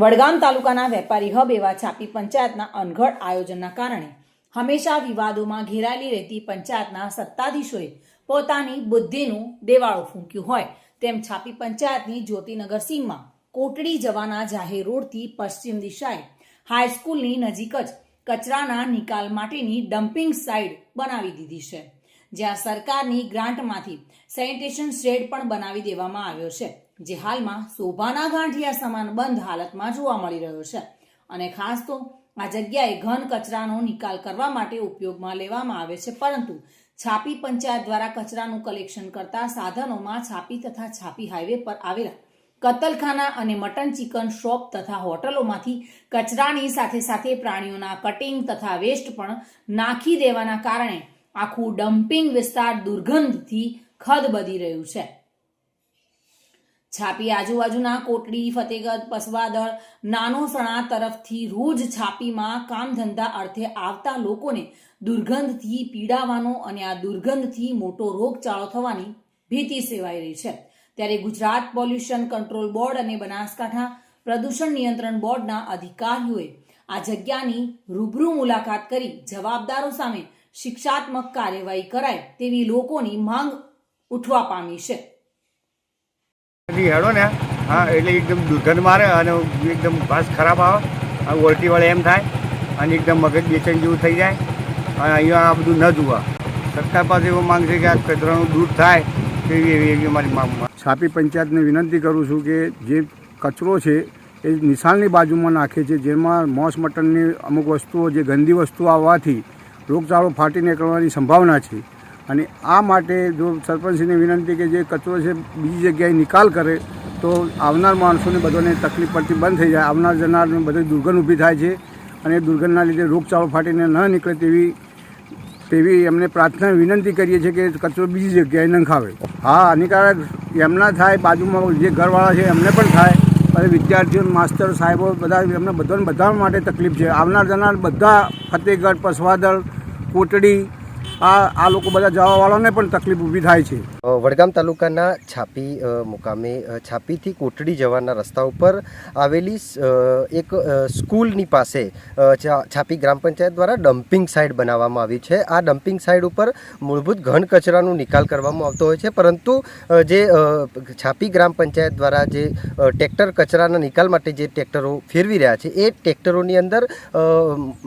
વડગામ તાલુકાના વેપારી હબ એવા છાપી પંચાયતના અનઘડ આયોજનના કારણે હંમેશા વિવાદોમાં ઘેરાયેલી રહેતી પંચાયતના સત્તાધીશોએ પોતાની બુદ્ધિનું દેવાળું ફૂંક્યું હોય તેમ છાપી પંચાયતની જ્યોતિનગર સીમમાં કોટડી જવાના જાહેર રોડથી પશ્ચિમ દિશાએ હાઈસ્કૂલની નજીક જ કચરાના નિકાલ માટેની ડમ્પિંગ સાઇટ બનાવી દીધી છે, જ્યાં સરકારની ગ્રાન્ટમાંથી સેનિટેશન શેડ પણ બનાવી દેવામાં આવ્યો છે, જે હાલમાં શોભાના ગાંઠિયા સમાન બંધ હાલતમાં જોવા મળી રહ્યો છે. અને ખાસ તો આ જગ્યાએ ઘન કચરાનો નિકાલ કરવા માટે ઉપયોગમાં લેવામાં આવે છે, પરંતુ છાપી પંચાયત દ્વારા કચરાનું કલેક્શન કરતા સાધનોમાં છાપી તથા છાપી હાઈવે પર આવેલા કતલખાના અને મટન ચિકન શોપ તથા હોટલોમાંથી કચરાની સાથે સાથે પ્રાણીઓના કટિંગ તથા વેસ્ટ પણ નાખી દેવાના કારણે આખું ડમ્પિંગ વિસ્તાર દુર્ગંધથી ખદબદી રહ્યું છે. છાપી આજુબાજુના કોટડી, ફતેગઢ, પસવાદળ, નાનોસણા તરફથી રોજ છાપીમાં કામ ધંધા અર્થે આવતા લોકોને દુર્ગંધથી પીડાવાનો અને આ દુર્ગંધથી મોટો રોગચાળો થવાની ભીતિ સેવાઈ રહી છે. ત્યારે ગુજરાત પોલ્યુશન કંટ્રોલ બોર્ડ અને બનાસકાંઠા પ્રદૂષણ નિયંત્રણ બોર્ડના અધિકારીઓએ આ જગ્યાની રૂબરૂ મુલાકાત કરી જવાબદારો સામે શિક્ષાત્મક કાર્યવાહી કરાય તેવી લોકોની માંગ ઉઠવા પામી છે. હેડો ને હા, એટલે એકદમ દુર્ગંધ મારે અને એકદમ ઘાસ ખરાબ આવે, ઉલટી વળે એમ થાય અને એકદમ મગજ બેચેન જેવું થઈ જાય. અને અહીંયા આ બધું ન જોવા સરકાર પાસે એવો માંગ છે કે આ કચરાનું દૂર થાય એવી અમારી માંગ. છાપી પંચાયતને વિનંતી કરું છું કે જે કચરો છે એ નિશાળની બાજુમાં નાખે છે, જેમાં માંસ મટનની અમુક વસ્તુઓ, જે ગંદી વસ્તુઓ આવવાથી રોગચાળો ફાટી નીકળવાની સંભાવના છે. અને આ માટે જો સરપંચશ્રીને વિનંતી કે જે કચરો છે બીજી જગ્યાએ નિકાલ કરે તો આવનાર માણસોને બધાને તકલીફ પડતી બંધ થઈ જાય. આવનાર જનારને બધી દુર્ગંધ ઊભી થાય છે અને દુર્ગંધના લીધે રોગચાળો ફાટીને ન નીકળે તેવી એમને પ્રાર્થના વિનંતી કરીએ છીએ કે કચરો બીજી જગ્યાએ નંખાવે. હા, હાનિકારક એમના થાય, બાજુમાં જે ઘરવાળા છે એમને પણ થાય, અને વિદ્યાર્થીઓ, માસ્ટર સાહેબો બધા એમને બધા માટે તકલીફ છે. આવનાર જનાર બધા ફતેગઢ, પસવાદળ, કોટડી આ લોકો બધા જવાવાળાને પણ તકલીફ ઊભી થાય છે. વડગામ તાલુકાના છાપી મુકામે છાપીથી કોટડી જવાના રસ્તા ઉપર આવેલી એક સ્કૂલની પાસે છાપી ગ્રામ પંચાયત દ્વારા ડમ્પિંગ સાઇટ બનાવવામાં આવી છે. આ ડમ્પિંગ સાઇટ ઉપર મૂળભૂત ઘન કચરાનો નિકાલ કરવામાં આવતો હોય છે, પરંતુ જે છાપી ગ્રામ પંચાયત દ્વારા જે ટ્રેક્ટર કચરાના નિકાલ માટે જે ટ્રેક્ટરો ફેરવી રહ્યા છે એ ટ્રેક્ટરોની અંદર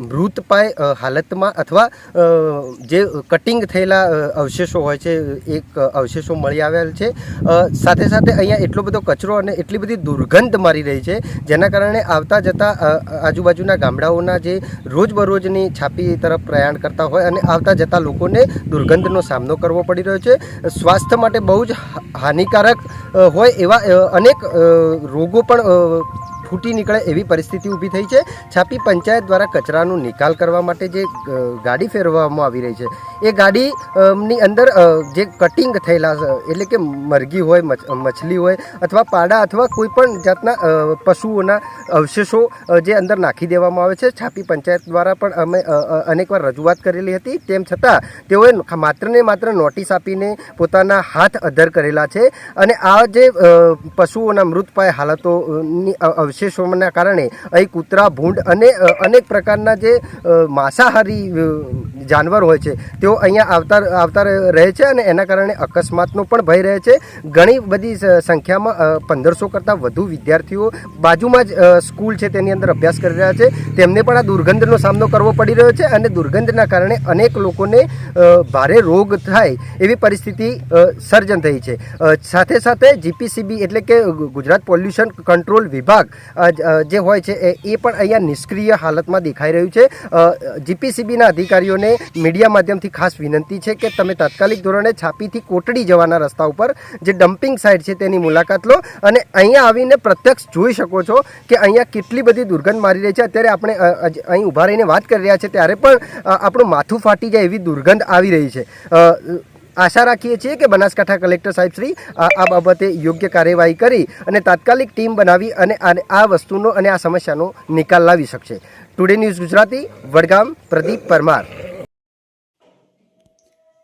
મૃતપાય હાલતમાં અથવા જે કટિંગ થયેલા અવશેષો હોય છે એક અવશેષો મળી આવેલ છે. સાથે સાથે અહીંયા એટલો બધો કચરો અને એટલી બધી દુર્ગંધ મારી રહી છે, જેના કારણે આવતા જતા આજુબાજુના ગામડાઓના જે રોજબરોજની છાપી તરફ પ્રયાણ કરતા હોય અને આવતા જતા લોકોને દુર્ગંધનો સામનો કરવો પડી રહ્યો છે. સ્વાસ્થ્ય માટે બહુ જ હાનિકારક હોય એવા અનેક રોગો પણ ફૂટી નીકળે એવી પરિસ્થિતિ ઊભી થઈ છે. છાપી પંચાયત દ્વારા કચરાનો નિકાલ કરવા માટે જે ગાડી ફેરવવામાં આવી રહી છે એ ગાડીની અંદર જે કટિંગ થયેલા એટલે કે મરઘી હોય, મછલી હોય અથવા પાડા અથવા કોઈ પણ જાતના પશુઓના અવશેષો જે અંદર નાખી દેવામાં આવે છે. છાપી પંચાયત દ્વારા પણ અમે અનેકવાર રજૂઆત કરેલી હતી, તેમ છતાં તેઓએ માત્ર ને માત્ર નોટિસ આપીને પોતાના હાથ અધ્ધર કરેલા છે. અને આ જે પશુઓના મૃતપાય હાલતોની અવશેષોના કારણે અહીં કૂતરા, ભૂંડ અને અનેક પ્રકારના જે માંસાહારી જાનવર હોય છે તેઓ અહીંયા આવતા રહે છે અને એના કારણે અકસ્માતનો પણ ભય રહે છે. ઘણી બધી સંખ્યામાં 1500 કરતાં વધુ વિદ્યાર્થીઓ બાજુમાં જ સ્કૂલ છે તેની અંદર અભ્યાસ કરી રહ્યા છે. તેમને પણ આ દુર્ગંધનો સામનો કરવો પડી રહ્યો છે અને દુર્ગંધના કારણે અનેક લોકોને ભારે રોગ થાય એવી પરિસ્થિતિ સર્જન થઈ છે. સાથે સાથે જીપીસીબી એટલે કે ગુજરાત પોલ્યુશન કંટ્રોલ વિભાગ જે હોય છે એ પણ અહીંયા નિષ્ક્રિય હાલતમાં દેખાઈ રહ્યું છે. જીપીસીબીના અધિકારીઓને મીડિયા માધ્યમથી ખાસ વિનંતી છે કે તમે તાત્કાલિક ધોરણે છાપીથી કોટડી જવાના રસ્તા ઉપર જે ડમ્પિંગ સાઇટ છે તેની મુલાકાત લો અને અહીંયા આવીને પ્રત્યક્ષ જોઈ શકો છો કે અહીંયા કેટલી બધી દુર્ગંધ મારી રહી છે. અત્યારે આપણે અહીં ઊભા રહીને વાત કરી રહ્યા છે ત્યારે પણ આપણું માથું ફાટી જાય એવી દુર્ગંધ આવી રહી છે. આશા રાખીએ છીએ કે બનાસકાંઠા કલેક્ટર સાહેબ શ્રી આ બાબતે યોગ્ય કાર્યવાહી કરી અને તાત્કાલિક ટીમ બનાવી અને આ વસ્તુનો અને આ સમસ્યાનો નિકાલ લાવી શકશે. Today news Gujarati, Vadgam, Pradeep Parmar.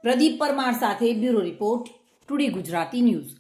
પ્રદીપ પરમાર સાથે bureau report, today Gujarati news.